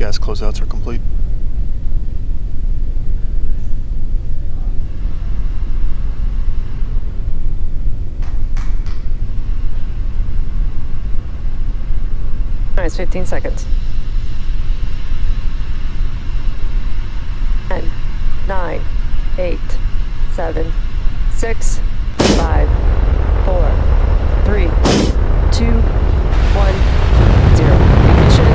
gas closeouts are complete. It's 15 seconds. 10, 9, 8, 7, 6, 5, 4, 3, 2, 1, 0. Ignition.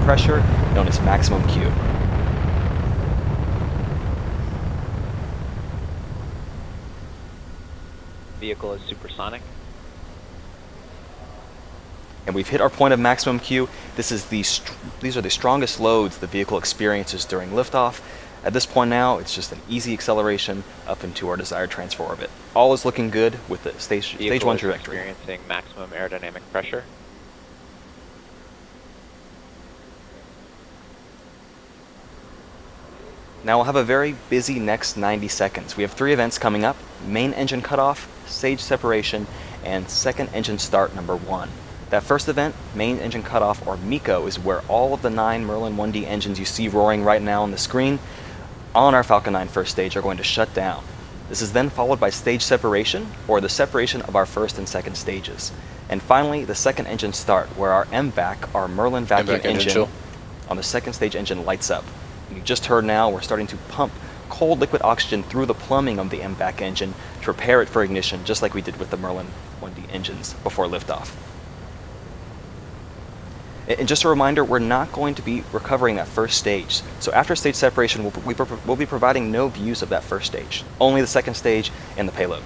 Pressure, known as maximum Q. Vehicle is supersonic. And we've hit our point of maximum Q. These are the strongest loads the vehicle experiences during liftoff. At this point now, it's just an easy acceleration up into our desired transfer orbit. All is looking good with the stage 1 trajectory. Experiencing maximum aerodynamic pressure. Now we'll have a very busy next 90 seconds. We have 3 events coming up: main engine cutoff, stage separation, and second engine start number 1. That first event, main engine cutoff, or MECO, is where all of the 9 Merlin 1D engines you see roaring right now on the screen on our Falcon 9 first stage are going to shut down. This is then followed by stage separation, or the separation of our first and second stages. And finally, the second engine start, where our MVAC, our Merlin vacuum engine, on the second stage engine lights up. You just heard now we're starting to pump cold liquid oxygen through the plumbing of the MVAC engine to prepare it for ignition, just like we did with the Merlin 1D engines before liftoff. And just a reminder, we're not going to be recovering that first stage. So after stage separation, we'll be providing no views of that first stage, only the second stage and the payload.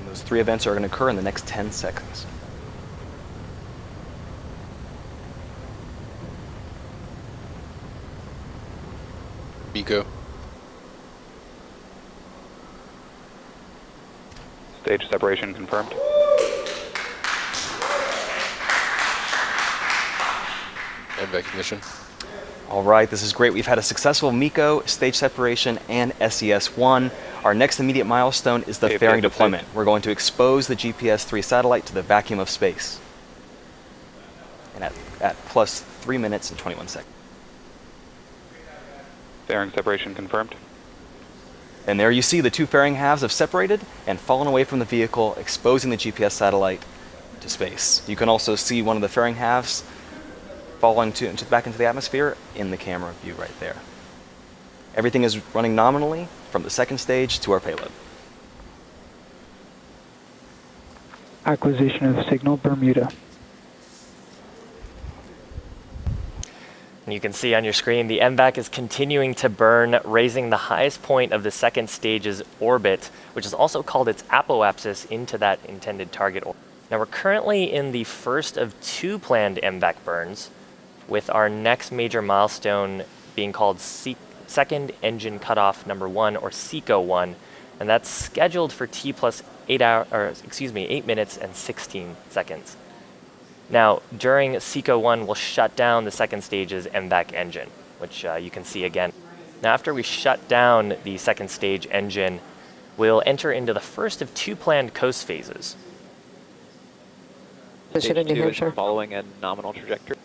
Those 3 events are going to occur in the next 10 seconds. MECO. Stage separation confirmed. MVAC ignition. All right, this is great. We've had a successful MECO, stage separation, and SES-1. Our next immediate milestone is the fairing deployment. We're going to expose the GPS-3 satellite to the vacuum of space. And at plus 3 minutes and 21 seconds. Fairing separation confirmed. And there you see the 2 fairing halves have separated and fallen away from the vehicle, exposing the GPS satellite to space. You can also see one of the fairing halves falling back into the atmosphere in the camera view right there. Everything is running nominally from the second stage to our payload. Acquisition of signal Bermuda. And you can see on your screen the MVAC is continuing to burn, raising the highest point of the second stage's orbit, which is also called its apoapsis, into that intended target orbit. Now we're currently in the first of 2 planned MVAC burns, with our next major milestone being called second engine cutoff number 1, or SECO-1, and that's scheduled for T plus 8 minutes and 16 seconds. Now, during SECO-1, we'll shut down the second stage's MVAC engine, which you can see again. Now, after we shut down the second stage engine, we'll enter into the first of 2 planned coast phases. Position in New Stage 2 is Hampshire. following a nominal trajectory.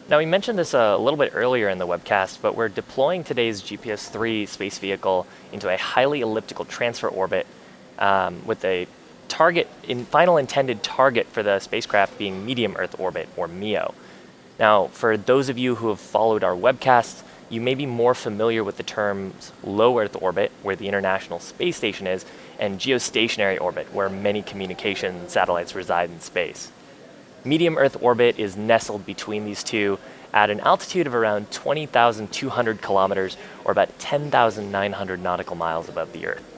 Now, we mentioned this a little bit earlier in the webcast, but we're deploying today's GPS-3 space vehicle into a highly elliptical transfer orbit with a final intended target for the spacecraft being medium Earth orbit, or MEO. Now, for those of you who have followed our webcasts, you may be more familiar with the terms low Earth orbit, where the International Space Station is, and geostationary orbit, where many communication satellites reside in space. Medium Earth orbit is nestled between these two at an altitude of around 20,200 kilometers, or about 10,900 nautical miles above the Earth.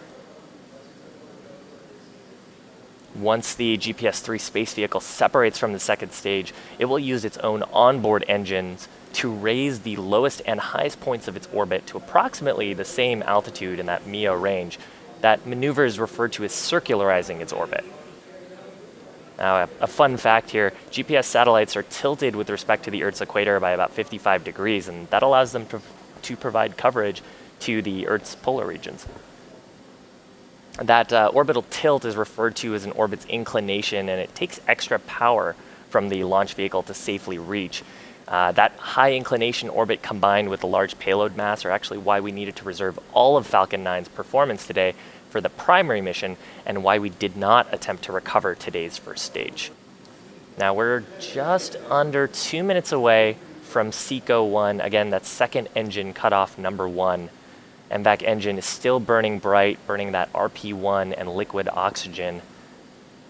Once the GPS-3 space vehicle separates from the second stage, it will use its own onboard engines to raise the lowest and highest points of its orbit to approximately the same altitude in that MEO range. That maneuver is referred to as circularizing its orbit. Now, a fun fact here, GPS satellites are tilted with respect to the Earth's equator by about 55 degrees, and that allows them to provide coverage to the Earth's polar regions. That orbital tilt is referred to as an orbit's inclination, and it takes extra power from the launch vehicle to safely reach. That high inclination orbit combined with the large payload mass are actually why we needed to reserve all of Falcon 9's performance today for the primary mission, and why we did not attempt to recover today's first stage. Now, we're just under 2 minutes away from SECO-1. Again, that's second engine cutoff number 1. MVAC engine is still burning bright, burning that RP1 and liquid oxygen.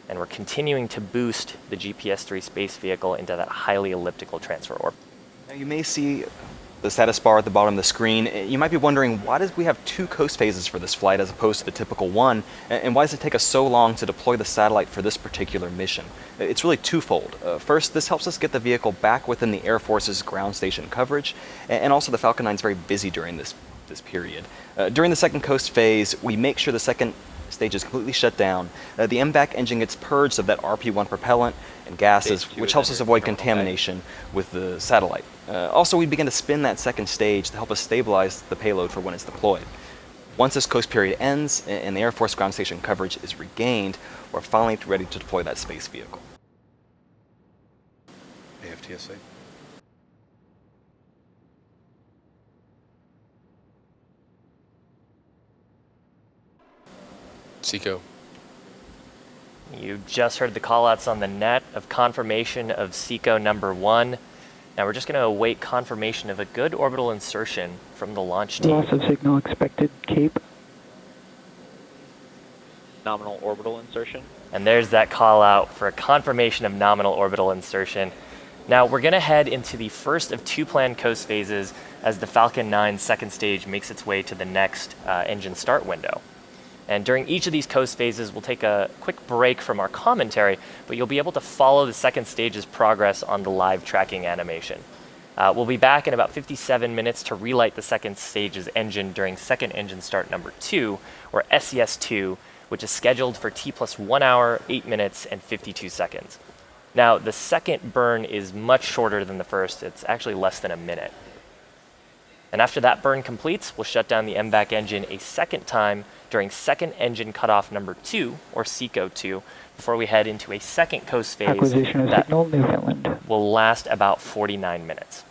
And we're continuing to boost the GPS-3 space vehicle into that highly elliptical transfer orbit. Now, you may see the status bar at the bottom of the screen. You might be wondering, why does we have 2 coast phases for this flight as opposed to the typical one? And why does it take us so long to deploy the satellite for this particular mission? It's really twofold. First, this helps us get the vehicle back within the Air Force's ground station coverage, and also the Falcon 9 is very busy during this period. During the second coast phase, we make sure the second stage is completely shut down. The MVAC engine gets purged of that RP1 propellant and gases, which helps us avoid contamination with the satellite. Also, we begin to spin that second stage to help us stabilize the payload for when it's deployed. Once this coast period ends and the Air Force ground station coverage is regained, we're finally ready to deploy that space vehicle. AFTSA. SECO. You just heard the callouts on the net of confirmation of SECO number 1. Now we're just going to await confirmation of a good orbital insertion from the launch team. Loss of signal expected, Cape. Nominal orbital insertion. And there's that call out for a confirmation of nominal orbital insertion. Now we're going to head into the first of 2 planned coast phases as the Falcon 9 second stage makes its way to the next engine start window. And during each of these coast phases, we'll take a quick break from our commentary, but you'll be able to follow the second stage's progress on the live tracking animation. We'll be back in about 57 minutes to relight the second stage's engine during second engine start number 2, or SES-2, which is scheduled for T plus 1 hour, 8 minutes, and 52 seconds. Now, the second burn is much shorter than the first. It's actually less than a minute. And after that burn completes, we'll shut down the MVAC engine a second time during second engine cutoff number 2, or SECO-2, before we head into a second coast phase Acquisition of that signal, Newfoundland. will last about 49 minutes.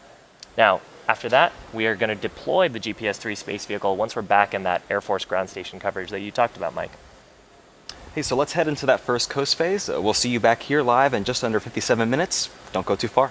Now, after that, we are going to deploy the GPS-3 space vehicle once we're back in that Air Force ground station coverage that you talked about, Mike. Hey, so let's head into that first coast phase. We'll see you back here live in just under 57 minutes. Don't go too far.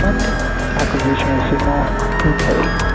development. Acquisition of signal okay.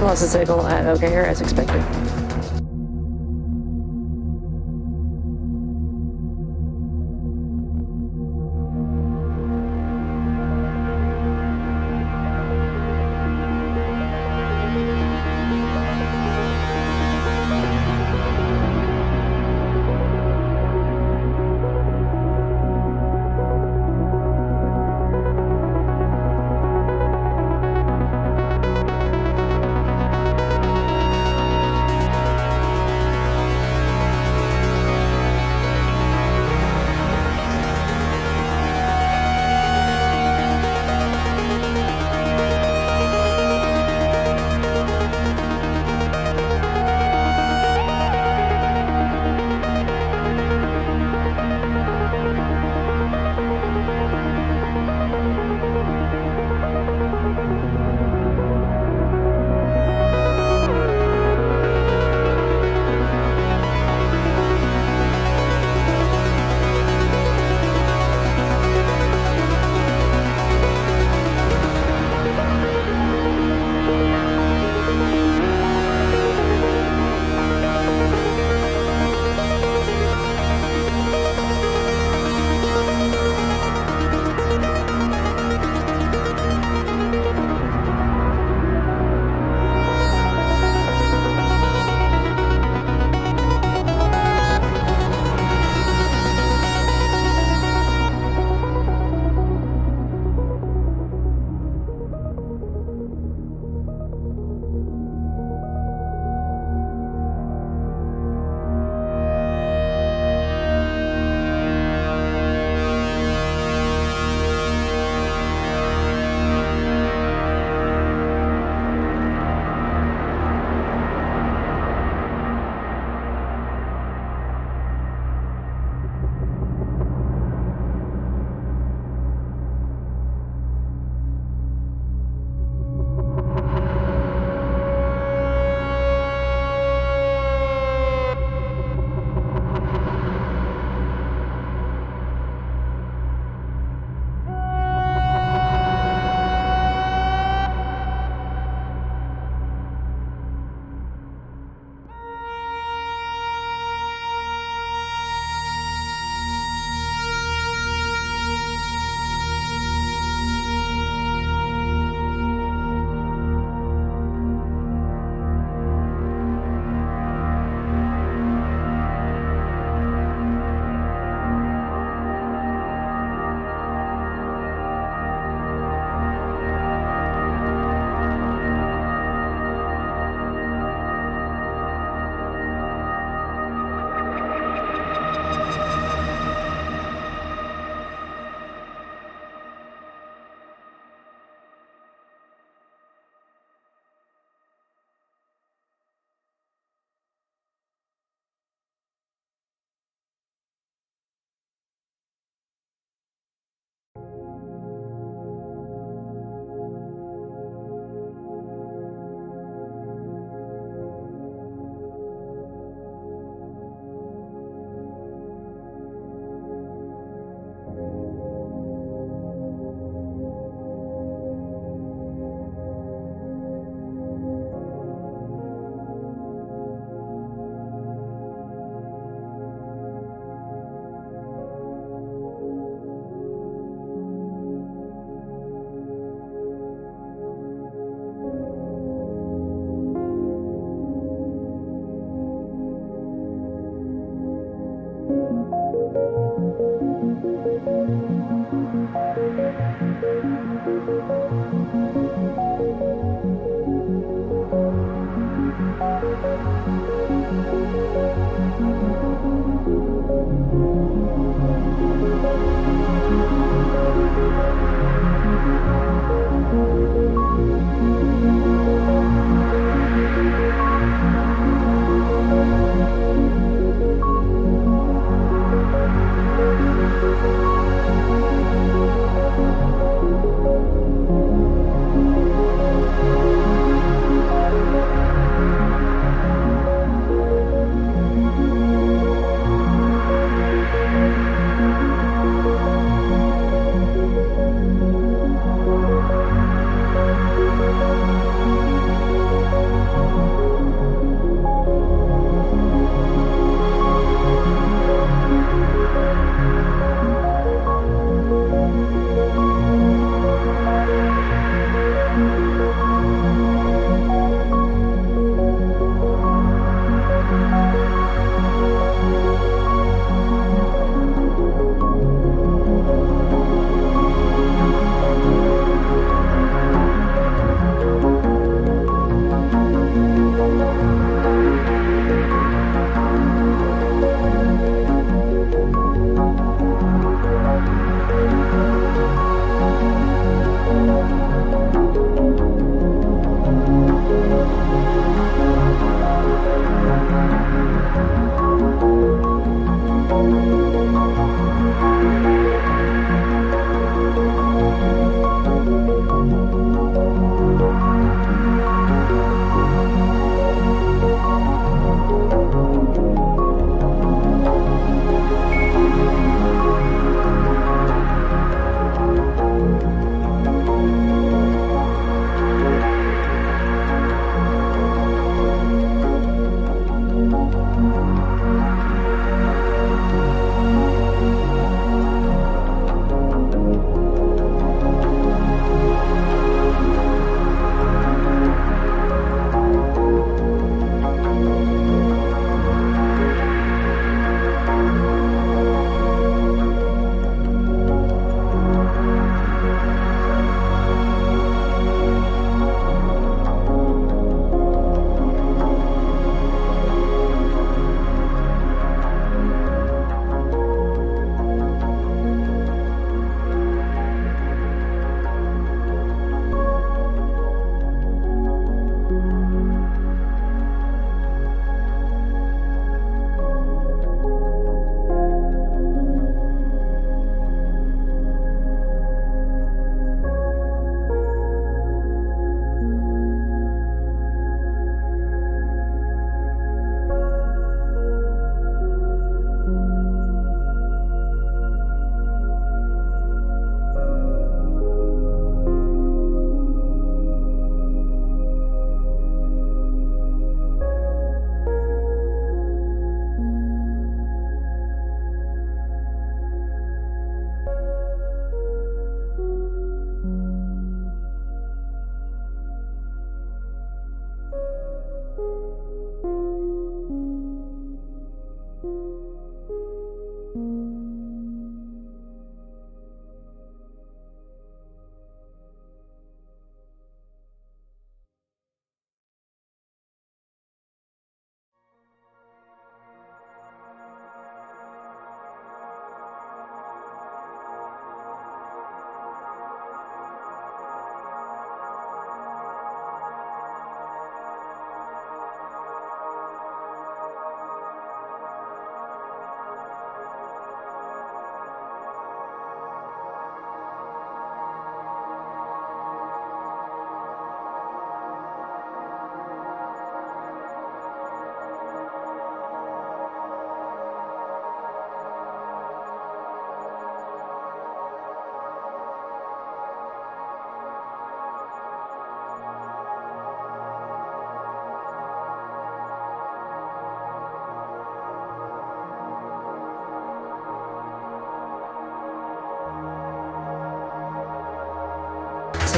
Lost the signal at OK here as expected.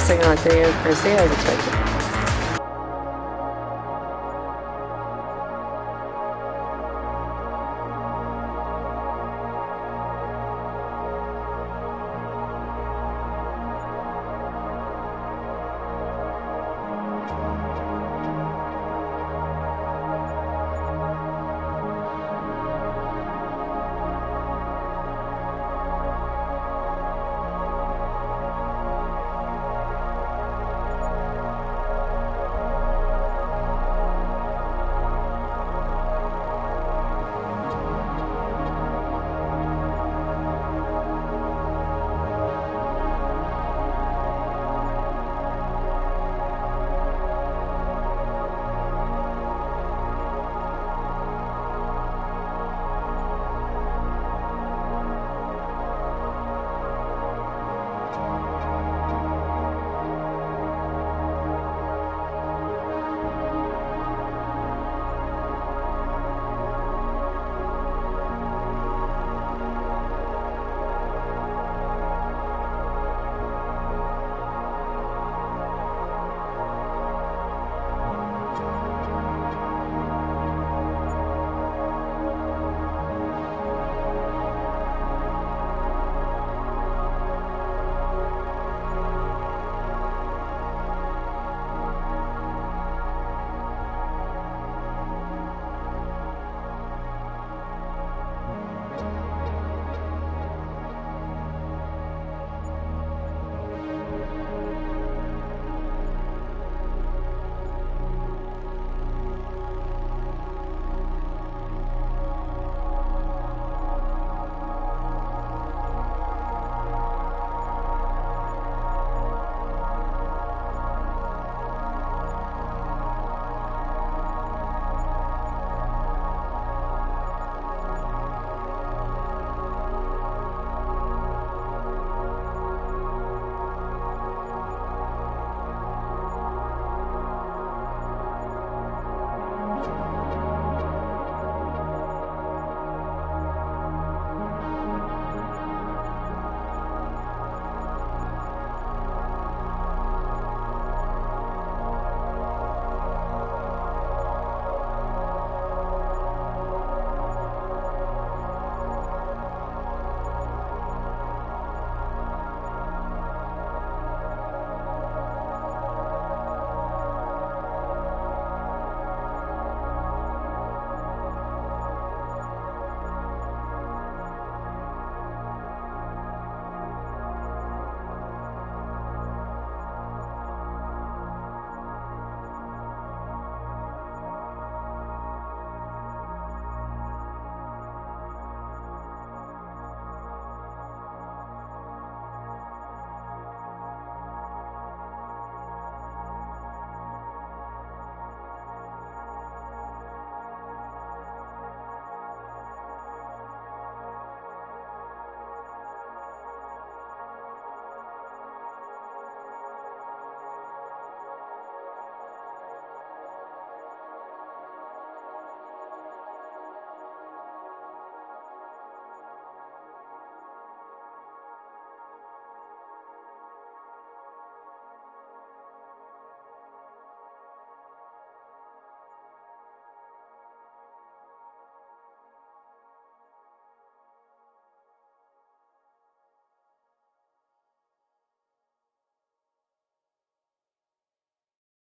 the signal activity accuracy as expected.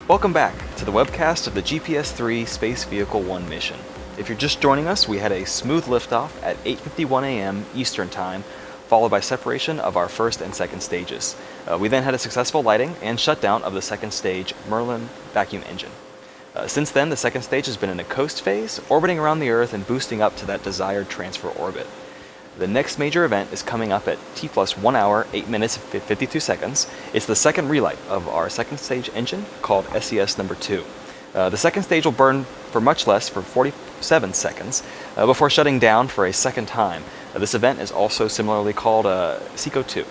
Welcome back to the webcast of the GPS-3 Space Vehicle 1 mission. If you're just joining us, we had a smooth liftoff at 8:51 a.m. Eastern Time, followed by separation of our first and second stages. We then had a successful lighting and shutdown of the second stage Merlin vacuum engine. Since then, the second stage has been in a coast phase, orbiting around the Earth and boosting up to that desired transfer orbit. The next major event is coming up at T plus 1 hour, 8 minutes, 52 seconds. It's the second relight of our second stage engine called SES number 2. The second stage will burn for much less, for 47 seconds, before shutting down for a second time. This event is also similarly called SECO 2.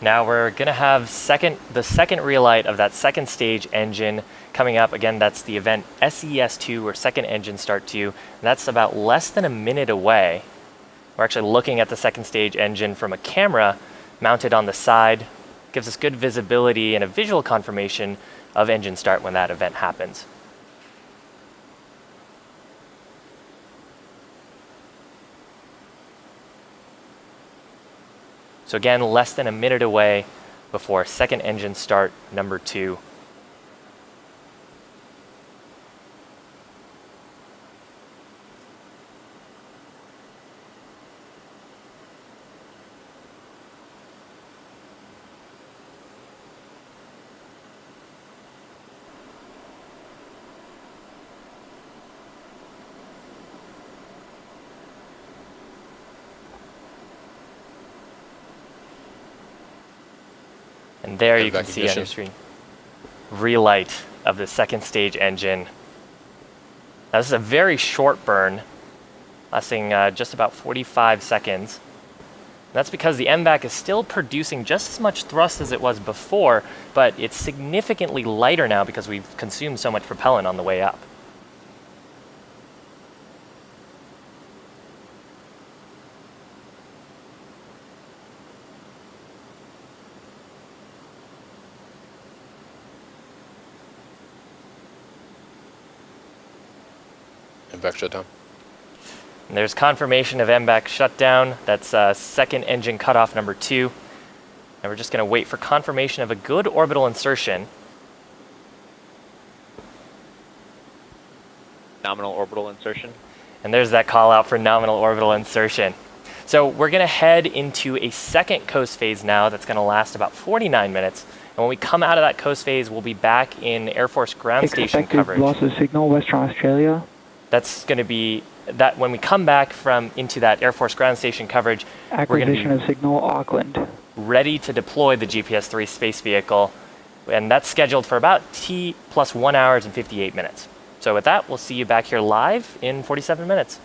Now we're going to have the second relight of that second stage engine coming up. Again, that's the event SES2, or second engine start 2. And that's about less than a minute away. We're actually looking at the second stage engine from a camera mounted on the side. Gives us good visibility and a visual confirmation of engine start when that event happens. So again, less than a minute away before second engine start number 2. And there you can see on your screen, relight of the second stage engine. Now this is a very short burn, lasting just about 45 seconds. That's because the MVAC is still producing just as much thrust as it was before, but it's significantly lighter now because we've consumed so much propellant on the way up. MVAC shutdown. And there's confirmation of MVAC shutdown. That's second engine cutoff number 2. And we're just going to wait for confirmation of a good orbital insertion. Nominal orbital insertion. And there's that call out for nominal orbital insertion. So we're going to head into a second kOS phase now that's going to last about 49 minutes. And when we come out of that kOS phase, we'll be back in Air Force ground station coverage. Loss of signal, Western Australia. That's going to be that when we come back into that Air Force ground station coverage, we're going to Acquisition of signal, Auckland. ready to deploy the GPS-3 space vehicle. And that's scheduled for about T plus 1 hour and 58 minutes. So with that, we'll see you back here live in 47 minutes.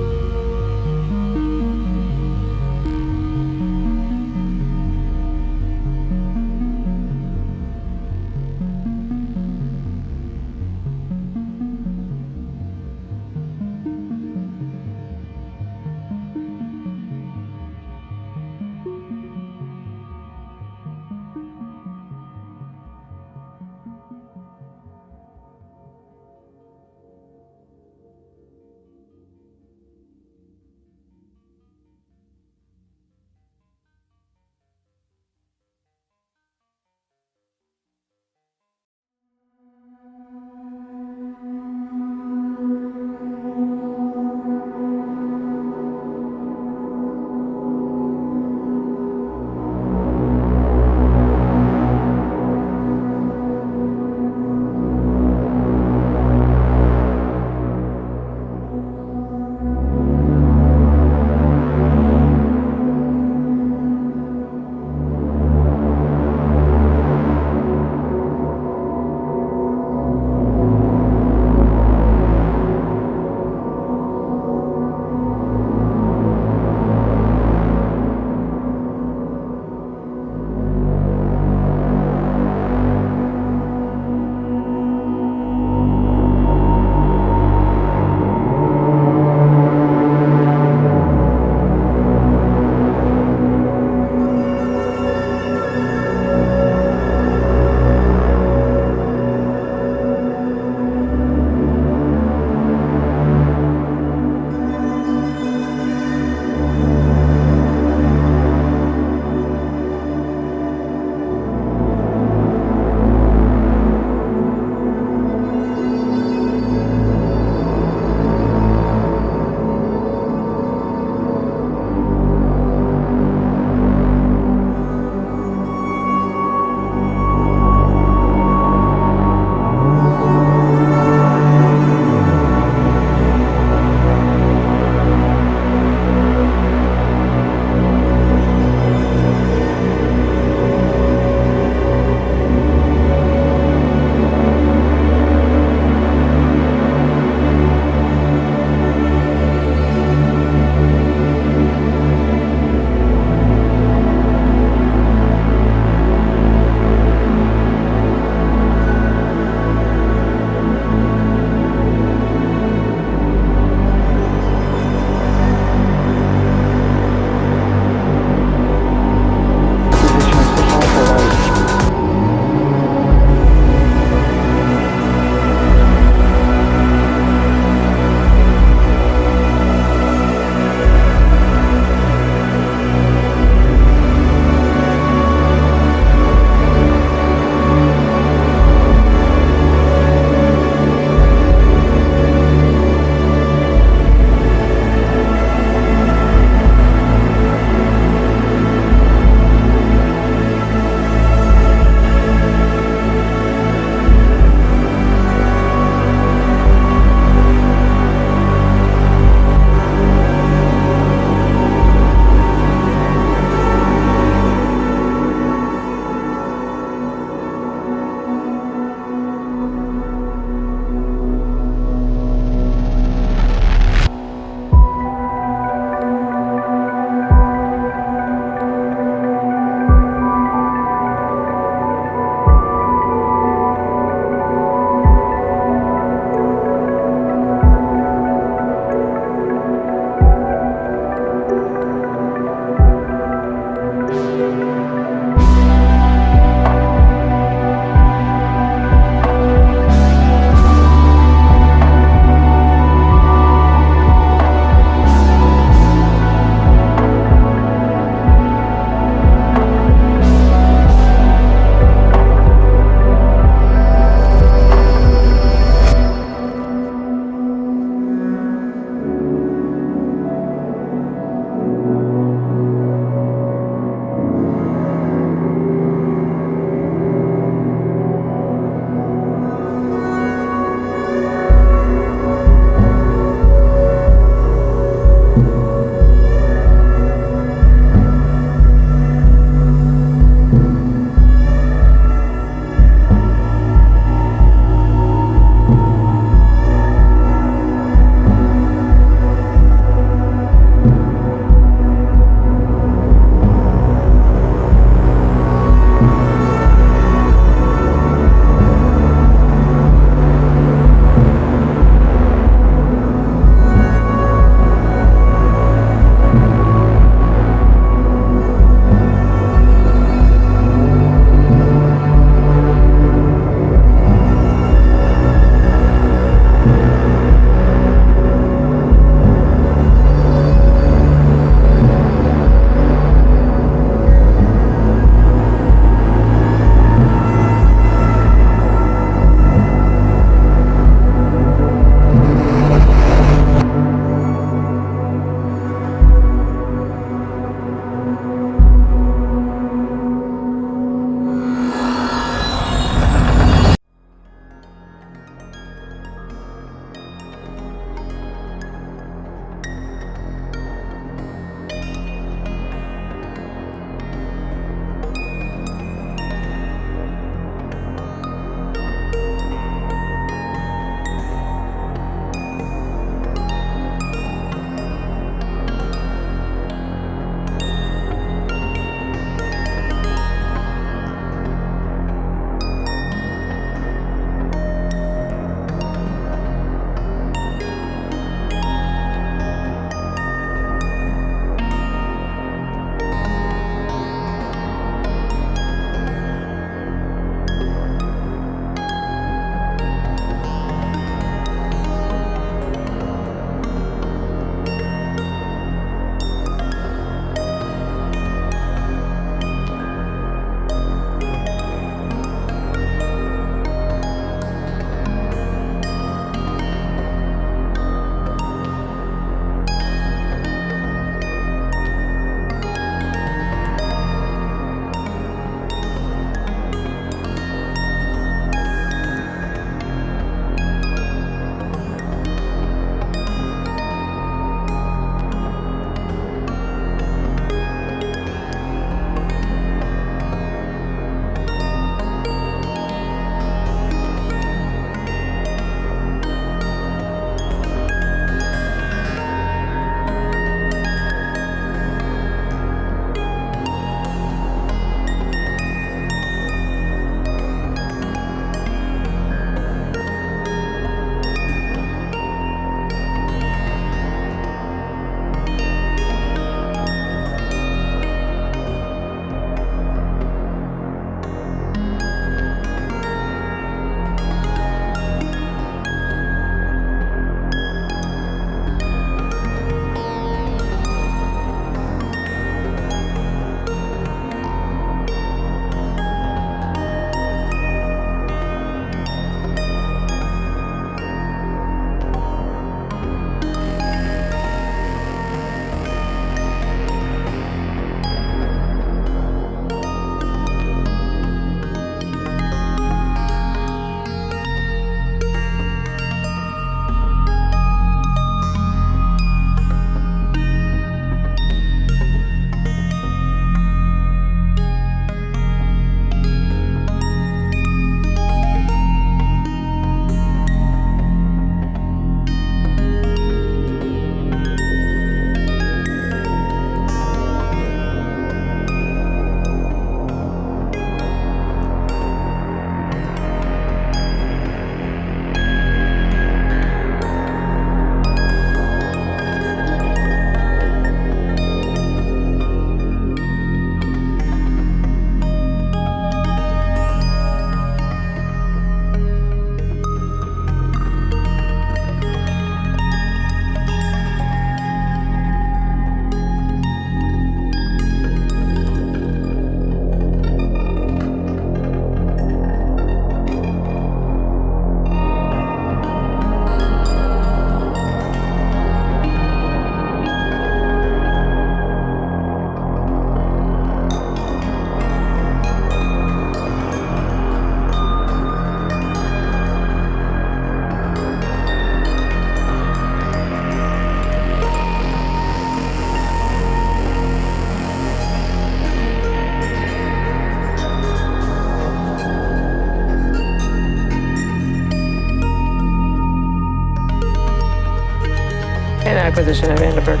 acquisition at Vandenberg.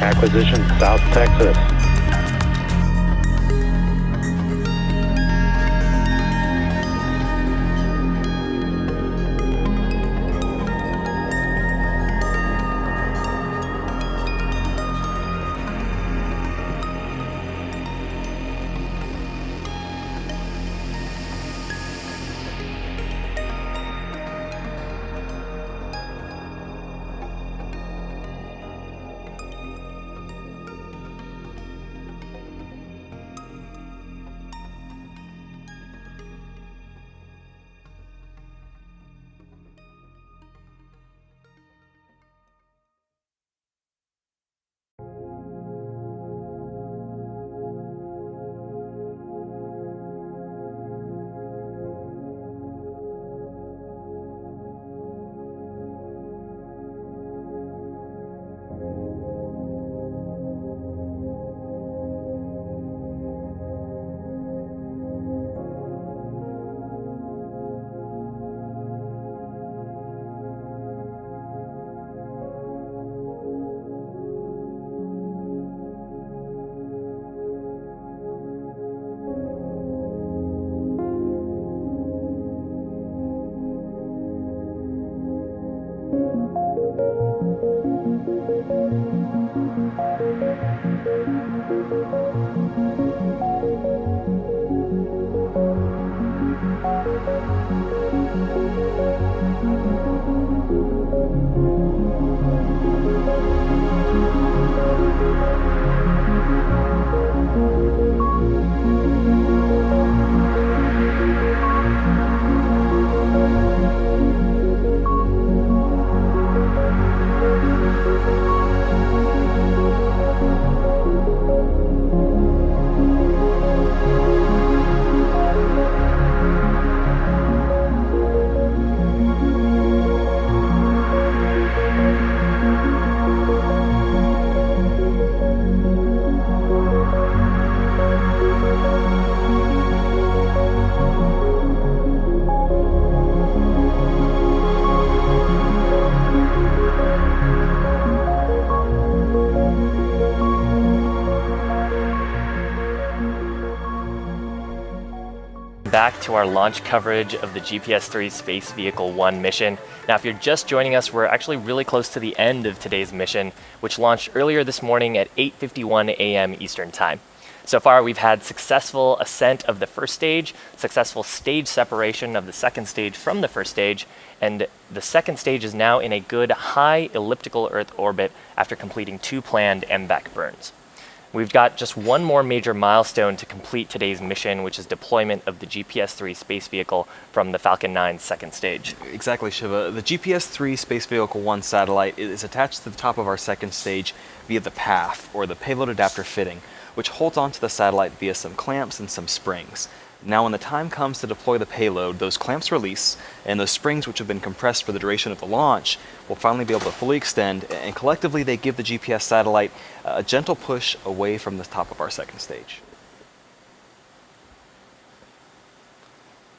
Acquisition South Texas. Back to our launch coverage of the GPS-3 Space Vehicle 1 mission. Now, if you're just joining us, we're actually really close to the end of today's mission, which launched earlier this morning at 8:51 a.m. Eastern Time. So far, we've had successful ascent of the first stage, successful stage separation of the second stage from the first stage, and the second stage is now in a good high elliptical Earth orbit after completing 2 planned MVAC burns. We've got just one more major milestone to complete today's mission, which is deployment of the GPS-3 space vehicle from the Falcon 9 second stage. Exactly, Shiva. The GPS-3 Space Vehicle 1 satellite is attached to the top of our second stage via the PAF, or the payload adapter fitting, which holds onto the satellite via some clamps and some springs. Now, when the time comes to deploy the payload, those clamps release, and those springs, which have been compressed for the duration of the launch, will finally be able to fully extend, and collectively they give the GPS satellite a gentle push away from the top of our second stage.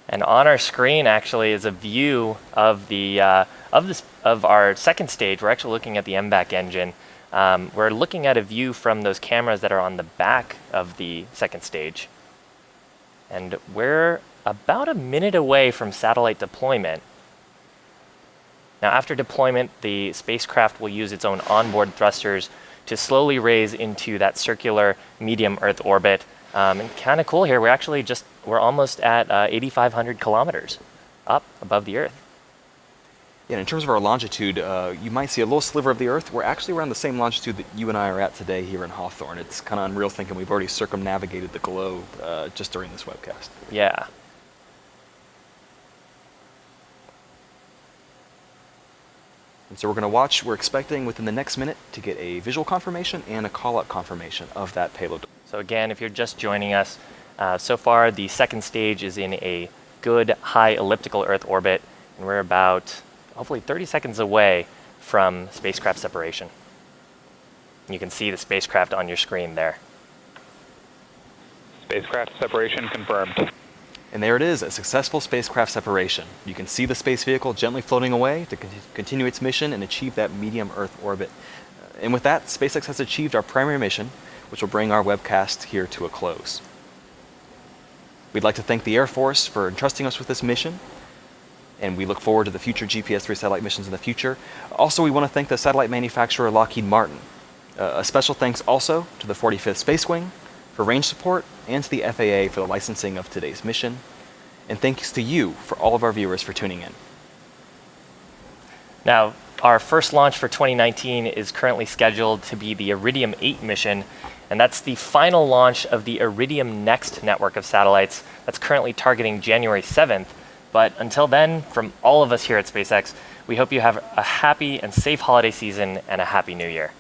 And on our screen, actually, is a view of the of our second stage. We're actually looking at the MVAC engine. We're looking at a view from those cameras that are on the back of the second stage. And we're about a minute away from satellite deployment. Now, after deployment, the spacecraft will use its own onboard thrusters to slowly raise into that circular medium Earth orbit. And kind of cool here, we're almost at 8,500 kilometers up above the Earth. Yeah, in terms of our longitude, you might see a little sliver of the Earth. We're actually around the same longitude that you and I are at today here in Hawthorne. It's kind of unreal thinking we've already circumnavigated the globe just during this webcast. Yeah. And so we're going to watch. We're expecting within the next minute to get a visual confirmation and a call-out confirmation of that payload. So again, if you're just joining us, so far the second stage is in a good high elliptical Earth orbit, and we're about hopefully 30 seconds away from spacecraft separation. You can see the spacecraft on your screen there. Spacecraft separation confirmed. And there it is, a successful spacecraft separation. You can see the space vehicle gently floating away to continue its mission and achieve that medium Earth orbit. And with that, SpaceX has achieved our primary mission, which will bring our webcast here to a close. We'd like to thank the Air Force for entrusting us with this mission, and we look forward to the future GPS-3 satellite missions in the future. Also, we want to thank the satellite manufacturer Lockheed Martin. A special thanks also to the 45th Space Wing for range support, and to the FAA for the licensing of today's mission. And thanks to you, for all of our viewers, for tuning in. Now, our first launch for 2019 is currently scheduled to be the Iridium 8 mission, and that's the final launch of the Iridium Next network of satellites that's currently targeting January 7th. But until then, from all of us here at SpaceX, we hope you have a happy and safe holiday season and a happy new year.